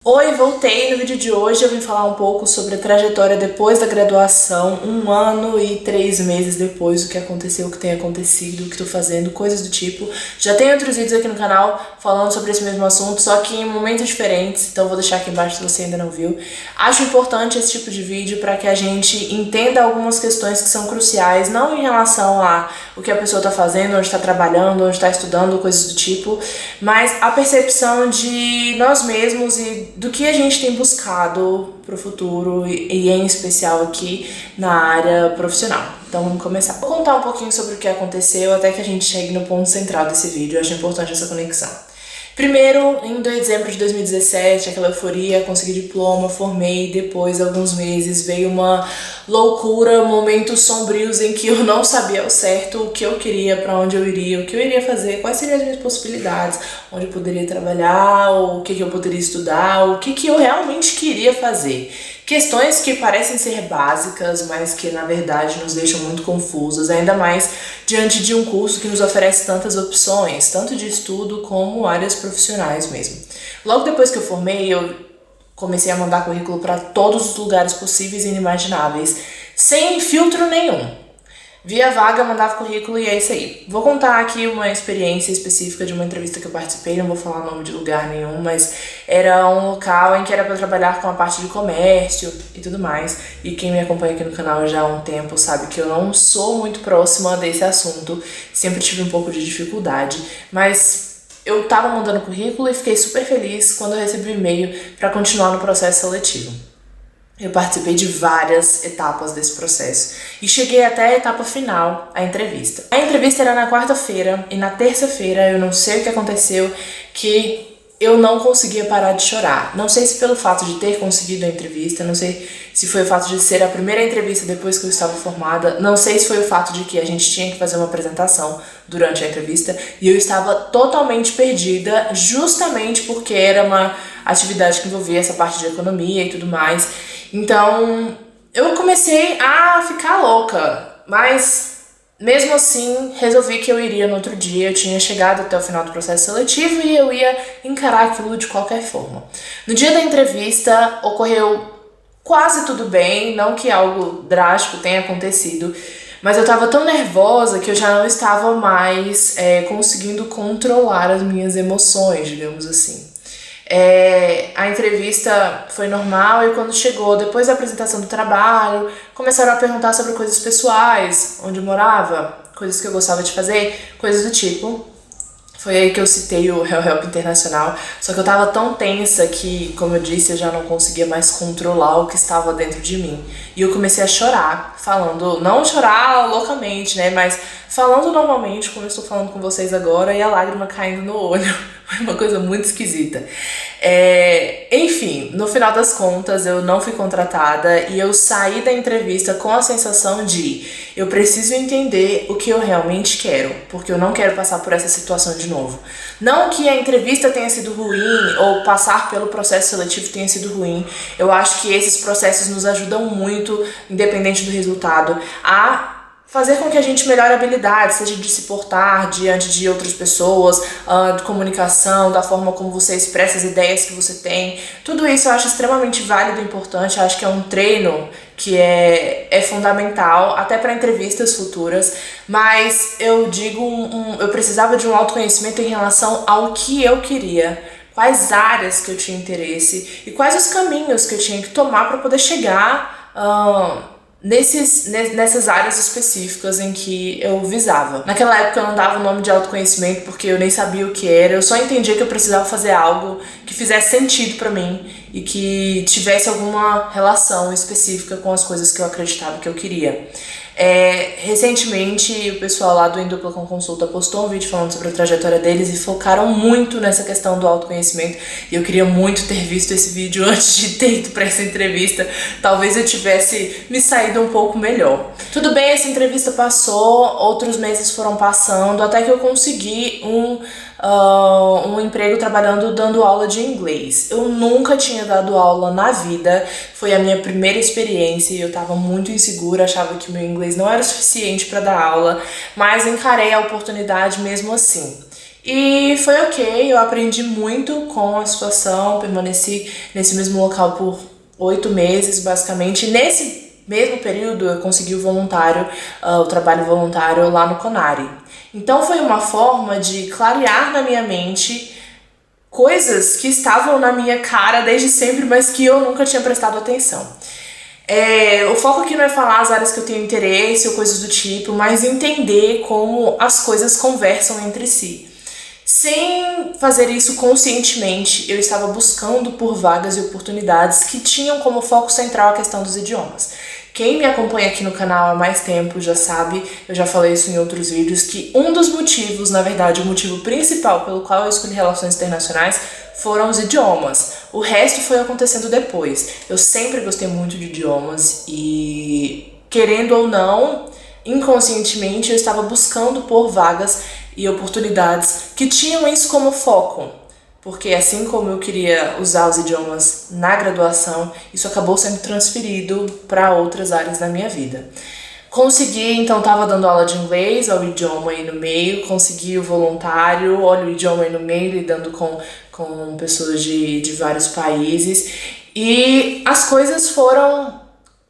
Oi, voltei. No vídeo de hoje eu vim falar um pouco sobre a trajetória depois da graduação, 1 ano e 3 meses depois do que aconteceu, o que tem acontecido, o que estou fazendo, coisas do tipo. Já tem outros vídeos aqui no canal falando sobre esse mesmo assunto, só que em momentos diferentes, então vou deixar aqui embaixo se você ainda não viu. Acho importante esse tipo de vídeo para que a gente entenda algumas questões que são cruciais, não em relação a o que a pessoa está fazendo, onde está trabalhando, onde está estudando, coisas do tipo, mas a percepção de nós mesmos e do que a gente tem buscado para o futuro e em especial aqui na área profissional. Então vamos começar. Vou contar um pouquinho sobre o que aconteceu até que a gente chegue no ponto central desse vídeo. Eu acho importante essa conexão. Primeiro, em dezembro de 2017, aquela euforia, consegui diploma, formei, depois, alguns meses, veio uma loucura, momentos sombrios em que eu não sabia ao certo o que eu queria, para onde eu iria, o que eu iria fazer, quais seriam as minhas possibilidades, onde eu poderia trabalhar, o que eu poderia estudar, o que eu realmente queria fazer. Questões que parecem ser básicas, mas que na verdade nos deixam muito confusos, ainda mais diante de um curso que nos oferece tantas opções, tanto de estudo como áreas profissionais mesmo. Logo depois que eu formei, eu comecei a mandar currículo para todos os lugares possíveis e inimagináveis, sem filtro nenhum. Via vaga, mandava currículo e é isso aí. Vou contar aqui uma experiência específica de uma entrevista que eu participei, não vou falar o nome de lugar nenhum, mas era um local em que era para trabalhar com a parte de comércio e tudo mais. E quem me acompanha aqui no canal já há um tempo sabe que eu não sou muito próxima desse assunto, sempre tive um pouco de dificuldade, mas eu tava mandando currículo e fiquei super feliz quando eu recebi um e-mail para continuar no processo seletivo. Eu participei de várias etapas desse processo e cheguei até a etapa final, a entrevista. A entrevista era na quarta-feira e na terça-feira eu não sei o que aconteceu que eu não conseguia parar de chorar. Não sei se pelo fato de ter conseguido a entrevista, não sei se foi o fato de ser a primeira entrevista depois que eu estava formada, não sei se foi o fato de que a gente tinha que fazer uma apresentação durante a entrevista e eu estava totalmente perdida, justamente porque era uma atividade que envolvia essa parte de economia e tudo mais. Então, eu comecei a ficar louca, mas mesmo assim, resolvi que eu iria no outro dia. Eu tinha chegado até o final do processo seletivo e eu ia encarar aquilo de qualquer forma. No dia da entrevista, ocorreu quase tudo bem, não que algo drástico tenha acontecido, mas eu tava tão nervosa que eu já não estava mais conseguindo controlar as minhas emoções, digamos assim. A entrevista foi normal e quando chegou, depois da apresentação do trabalho, começaram a perguntar sobre coisas pessoais, onde eu morava, coisas que eu gostava de fazer, coisas do tipo. Foi aí que eu citei o Help Internacional, só que eu tava tão tensa que, como eu disse, eu já não conseguia mais controlar o que estava dentro de mim. E eu comecei a chorar, falando, não chorar loucamente, né, mas falando normalmente, como eu estou falando com vocês agora, e a lágrima caindo no olho. Foi uma coisa muito esquisita. Enfim, no final das contas, eu não fui contratada e eu saí da entrevista com a sensação de eu preciso entender o que eu realmente quero, porque eu não quero passar por essa situação de novo. Não que a entrevista tenha sido ruim ou passar pelo processo seletivo tenha sido ruim. Eu acho que esses processos nos ajudam muito, independente do resultado, a fazer com que a gente melhore a habilidade, seja de se portar diante de outras pessoas, de comunicação, da forma como você expressa as ideias que você tem. Tudo isso eu acho extremamente válido e importante. Eu acho que é um treino que é fundamental, até para entrevistas futuras. Mas eu digo, eu precisava de um autoconhecimento em relação ao que eu queria, quais áreas que eu tinha interesse e quais os caminhos que eu tinha que tomar para poder chegar nessas áreas específicas em que eu visava. Naquela época eu não dava o nome de autoconhecimento porque eu nem sabia o que era, eu só entendia que eu precisava fazer algo que fizesse sentido pra mim e que tivesse alguma relação específica com as coisas que eu acreditava que eu queria. Recentemente o pessoal lá do Em Dupla com Consulta postou um vídeo falando sobre a trajetória deles e focaram muito nessa questão do autoconhecimento e eu queria muito ter visto esse vídeo antes de ter ido pra essa entrevista. Talvez eu tivesse me saído um pouco melhor. Tudo bem, essa entrevista passou, outros meses foram passando até que eu consegui um emprego trabalhando dando aula de inglês. Eu nunca tinha dado aula na vida, foi a minha primeira experiência e eu tava muito insegura, achava que meu inglês não era suficiente para dar aula, mas encarei a oportunidade mesmo assim. E foi ok, eu aprendi muito com a situação, permaneci nesse mesmo local por 8 meses, basicamente. E nesse mesmo período eu consegui o trabalho voluntário lá no Conari. Então foi uma forma de clarear na minha mente coisas que estavam na minha cara desde sempre, mas que eu nunca tinha prestado atenção. O foco aqui não é falar as áreas que eu tenho interesse ou coisas do tipo, mas entender como as coisas conversam entre si. Sem fazer isso conscientemente, eu estava buscando por vagas e oportunidades que tinham como foco central a questão dos idiomas. Quem me acompanha aqui no canal há mais tempo já sabe, eu já falei isso em outros vídeos, que um dos motivos, na verdade, o motivo principal pelo qual eu escolhi relações internacionais foram os idiomas. O resto foi acontecendo depois. Eu sempre gostei muito de idiomas e, querendo ou não, inconscientemente eu estava buscando por vagas e oportunidades que tinham isso como foco. Porque assim como eu queria usar os idiomas na graduação, isso acabou sendo transferido para outras áreas da minha vida. Consegui, então estava dando aula de inglês, olha o idioma aí no meio, consegui o voluntário, olha o idioma aí no meio, lidando com pessoas de vários países. E as coisas foram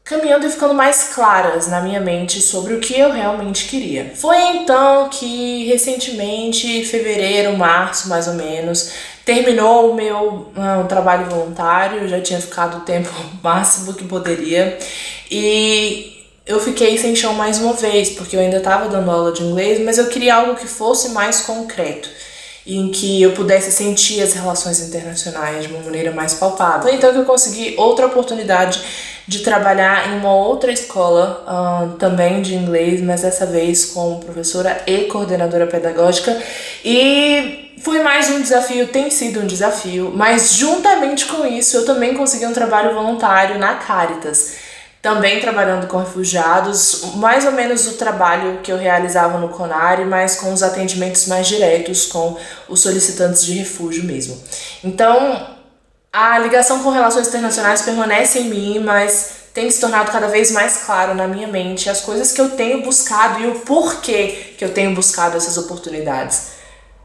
caminhando e ficando mais claras na minha mente sobre o que eu realmente queria. Foi então que, recentemente, em fevereiro, março mais ou menos, terminou o meu trabalho voluntário. Eu já tinha ficado o tempo máximo que poderia e eu fiquei sem chão mais uma vez, porque eu ainda estava dando aula de inglês, mas eu queria algo que fosse mais concreto, em que eu pudesse sentir as relações internacionais de uma maneira mais palpável. Foi então que eu consegui outra oportunidade de trabalhar em uma outra escola, também de inglês, mas dessa vez como professora e coordenadora pedagógica. E foi mais um desafio, tem sido um desafio, mas juntamente com isso eu também consegui um trabalho voluntário na Caritas, também trabalhando com refugiados, mais ou menos o trabalho que eu realizava no Conari, mas com os atendimentos mais diretos com os solicitantes de refúgio mesmo. Então, a ligação com relações internacionais permanece em mim, mas tem se tornado cada vez mais claro na minha mente as coisas que eu tenho buscado e o porquê que eu tenho buscado essas oportunidades.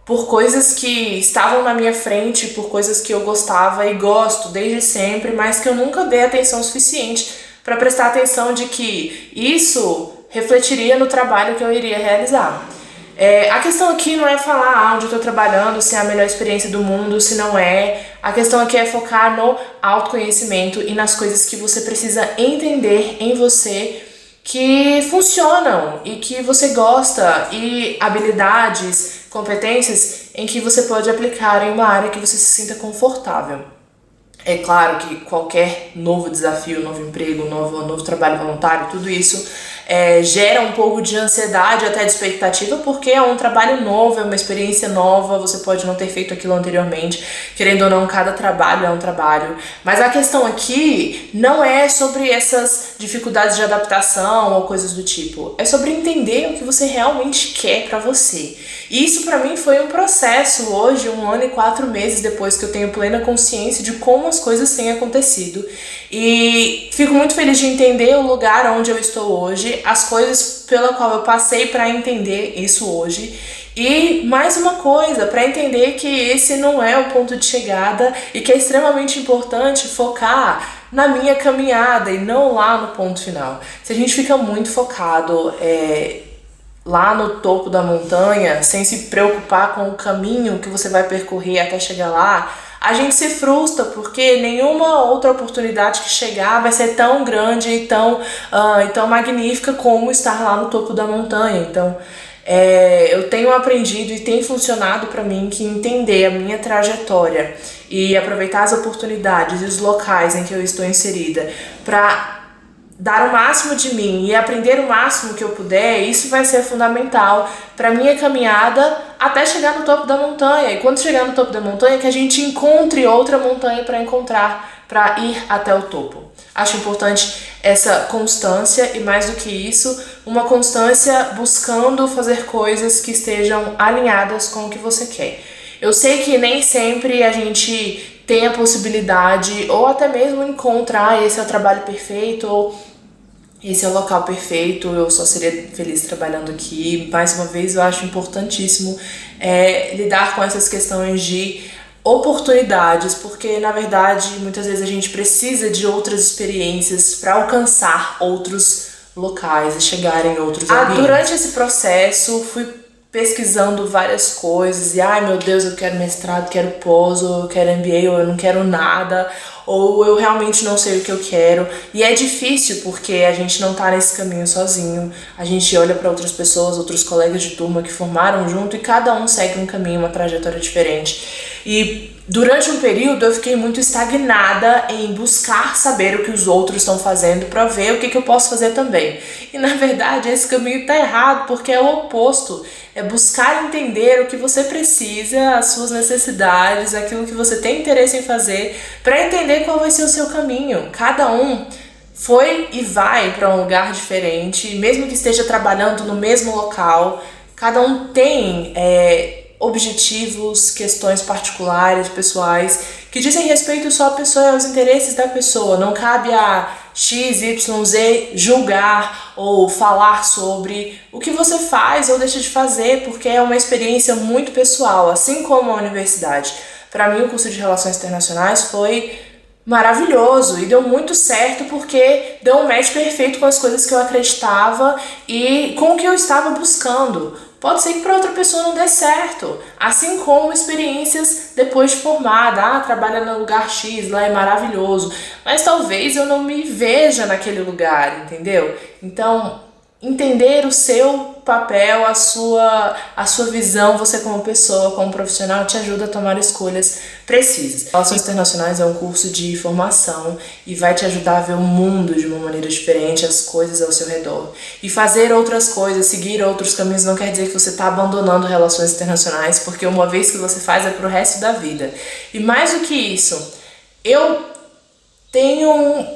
Por coisas que estavam na minha frente, por coisas que eu gostava e gosto desde sempre, mas que eu nunca dei atenção suficiente para prestar atenção de que isso refletiria no trabalho que eu iria realizar. A questão aqui não é falar onde eu estou trabalhando, se é a melhor experiência do mundo, se não é. A questão aqui é focar no autoconhecimento e nas coisas que você precisa entender em você que funcionam e que você gosta, e habilidades, competências em que você pode aplicar em uma área que você se sinta confortável. É claro que qualquer novo desafio, novo emprego, novo trabalho voluntário, tudo isso gera um pouco de ansiedade, até de expectativa, porque é um trabalho novo, é uma experiência nova, você pode não ter feito aquilo anteriormente, querendo ou não, cada trabalho é um trabalho. Mas a questão aqui não é sobre essas dificuldades de adaptação ou coisas do tipo, é sobre entender o que você realmente quer pra você. E isso pra mim foi um processo hoje, 1 ano e 4 meses depois que eu tenho plena consciência de como as coisas têm acontecido. E fico muito feliz de entender o lugar onde eu estou hoje, as coisas pela qual eu passei para entender isso hoje. E mais uma coisa, para entender que esse não é o ponto de chegada e que é extremamente importante focar na minha caminhada e não lá no ponto final. Se a gente fica muito focado lá no topo da montanha, sem se preocupar com o caminho que você vai percorrer até chegar lá, a gente se frustra, porque nenhuma outra oportunidade que chegar vai ser tão grande e tão magnífica como estar lá no topo da montanha. Então, eu tenho aprendido e tem funcionado para mim que entender a minha trajetória e aproveitar as oportunidades e os locais em que eu estou inserida para dar o máximo de mim e aprender o máximo que eu puder, isso vai ser fundamental para minha caminhada até chegar no topo da montanha. E quando chegar no topo da montanha, que a gente encontre outra montanha para ir até o topo. Acho importante essa constância e, mais do que isso, uma constância buscando fazer coisas que estejam alinhadas com o que você quer. Eu sei que nem sempre a gente tem a possibilidade ou até mesmo encontrar esse é o trabalho perfeito ou esse é o local perfeito, eu só seria feliz trabalhando aqui. Mais uma vez, eu acho importantíssimo lidar com essas questões de oportunidades, porque na verdade muitas vezes a gente precisa de outras experiências para alcançar outros locais e chegar em outros ambientes. Durante esse processo fui pesquisando várias coisas e ai meu Deus, eu quero mestrado, quero pós, ou eu quero MBA, ou eu não quero nada, ou eu realmente não sei o que eu quero. E é difícil porque a gente não tá nesse caminho sozinho. A gente olha para outras pessoas, outros colegas de turma que formaram junto e cada um segue um caminho, uma trajetória diferente. E durante um período eu fiquei muito estagnada em buscar saber o que os outros estão fazendo para ver o que eu posso fazer também. E na verdade esse caminho tá errado porque é o oposto. É buscar entender o que você precisa, as suas necessidades, aquilo que você tem interesse em fazer, para entender qual vai ser o seu caminho. Cada um foi e vai para um lugar diferente, mesmo que esteja trabalhando no mesmo local, cada um tem objetivos, questões particulares, pessoais, que dizem respeito só à pessoa e aos interesses da pessoa. Não cabe a X, Y, Z julgar ou falar sobre o que você faz ou deixa de fazer, porque é uma experiência muito pessoal, assim como a universidade. Para mim, o curso de Relações Internacionais foi maravilhoso e deu muito certo porque deu um match perfeito com as coisas que eu acreditava e com o que eu estava buscando. Pode ser que para outra pessoa não dê certo, assim como experiências depois de formada, trabalha no lugar X, lá é maravilhoso, mas talvez eu não me veja naquele lugar, entendeu? Então, entender o seu papel, a sua visão, você como pessoa, como profissional, te ajuda a tomar escolhas precisas. Relações Internacionais é um curso de formação e vai te ajudar a ver o mundo de uma maneira diferente, as coisas ao seu redor. E fazer outras coisas, seguir outros caminhos não quer dizer que você está abandonando relações internacionais, porque uma vez que você faz é pro resto da vida. E mais do que isso, eu tenho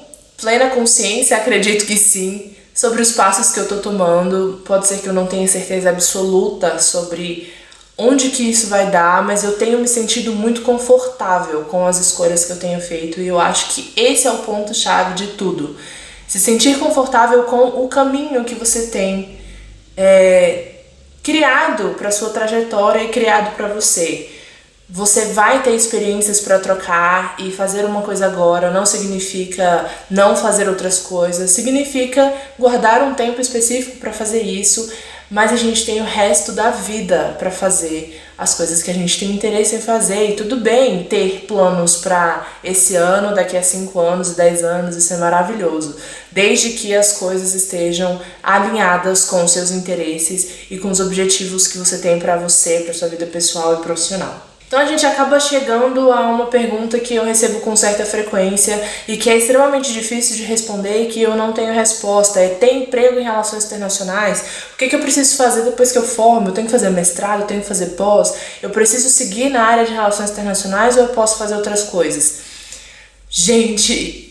plena consciência, acredito que sim, sobre os passos que eu tô tomando. Pode ser que eu não tenha certeza absoluta sobre onde que isso vai dar, mas eu tenho me sentido muito confortável com as escolhas que eu tenho feito e eu acho que esse é o ponto-chave de tudo. Se sentir confortável com o caminho que você tem criado para sua trajetória e criado para você. Você vai ter experiências para trocar e fazer uma coisa agora não significa não fazer outras coisas, significa guardar um tempo específico para fazer isso, mas a gente tem o resto da vida para fazer as coisas que a gente tem interesse em fazer. E tudo bem ter planos para esse ano, daqui a 5 anos, 10 anos, isso é maravilhoso, desde que as coisas estejam alinhadas com os seus interesses e com os objetivos que você tem para você, para sua vida pessoal e profissional. Então a gente acaba chegando a uma pergunta que eu recebo com certa frequência e que é extremamente difícil de responder e que eu não tenho resposta. Ter emprego em relações internacionais? O que eu preciso fazer depois que eu formo? Eu tenho que fazer mestrado? Eu tenho que fazer pós? Eu preciso seguir na área de relações internacionais ou eu posso fazer outras coisas? Gente,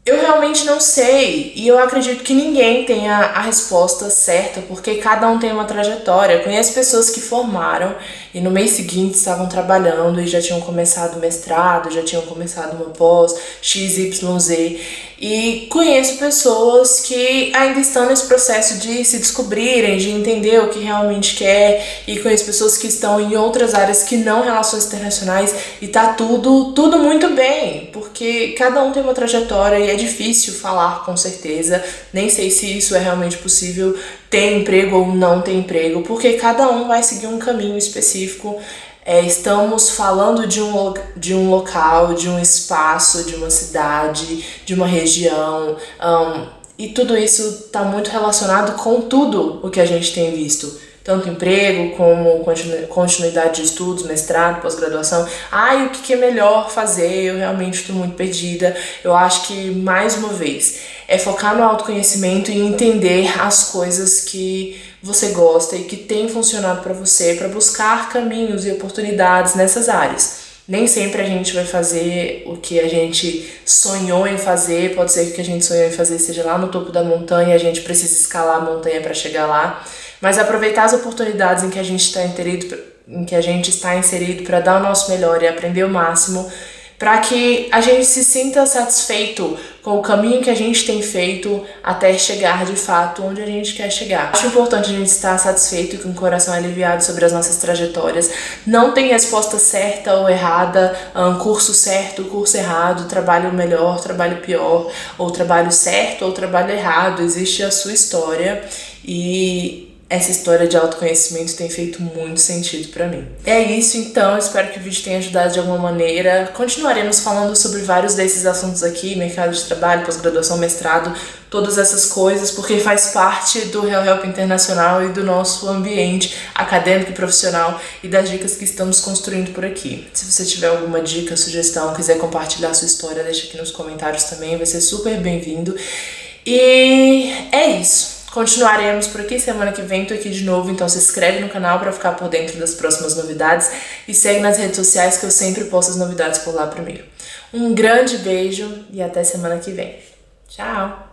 eu realmente não sei e eu acredito que ninguém tenha a resposta certa, porque cada um tem uma trajetória. Eu conheço pessoas que formaram e no mês seguinte estavam trabalhando e já tinham começado o mestrado, já tinham começado uma pós, XYZ. E conheço pessoas que ainda estão nesse processo de se descobrirem, de entender o que realmente quer, e conheço pessoas que estão em outras áreas que não relações internacionais e tá tudo muito bem, porque cada um tem uma trajetória e é difícil falar com certeza, nem sei se isso é realmente possível, ter emprego ou não ter emprego, porque cada um vai seguir um caminho específico. Estamos falando de um local, de um espaço, de uma cidade, de uma região, e tudo isso está muito relacionado com tudo o que a gente tem visto. Tanto emprego, como continuidade de estudos, mestrado, pós-graduação. E o que é melhor fazer? Eu realmente estou muito perdida. Eu acho que, mais uma vez, é focar no autoconhecimento e entender as coisas que você gosta e que tem funcionado para você, para buscar caminhos e oportunidades nessas áreas. Nem sempre a gente vai fazer o que a gente sonhou em fazer, pode ser que o que a gente sonhou em fazer seja lá no topo da montanha e a gente precisa escalar a montanha para chegar lá, mas aproveitar as oportunidades em que a gente está inserido para dar o nosso melhor e aprender o máximo, para que a gente se sinta satisfeito com o caminho que a gente tem feito até chegar de fato onde a gente quer chegar. Acho importante a gente estar satisfeito e com o coração aliviado sobre as nossas trajetórias. Não tem resposta certa ou errada, curso certo, curso errado, trabalho melhor, trabalho pior, ou trabalho certo ou trabalho errado. Existe a sua história e essa história de autoconhecimento tem feito muito sentido pra mim. É isso então, espero que o vídeo tenha ajudado de alguma maneira. Continuaremos falando sobre vários desses assuntos aqui, mercado de trabalho, pós-graduação, mestrado, todas essas coisas, porque faz parte do Real Help Internacional e do nosso ambiente acadêmico e profissional e das dicas que estamos construindo por aqui. Se você tiver alguma dica, sugestão, quiser compartilhar sua história, deixa aqui nos comentários também, vai ser super bem-vindo. E é isso. Continuaremos por aqui, semana que vem tô aqui de novo, então se inscreve no canal para ficar por dentro das próximas novidades e segue nas redes sociais que eu sempre posto as novidades por lá primeiro. Um grande beijo e até semana que vem. Tchau!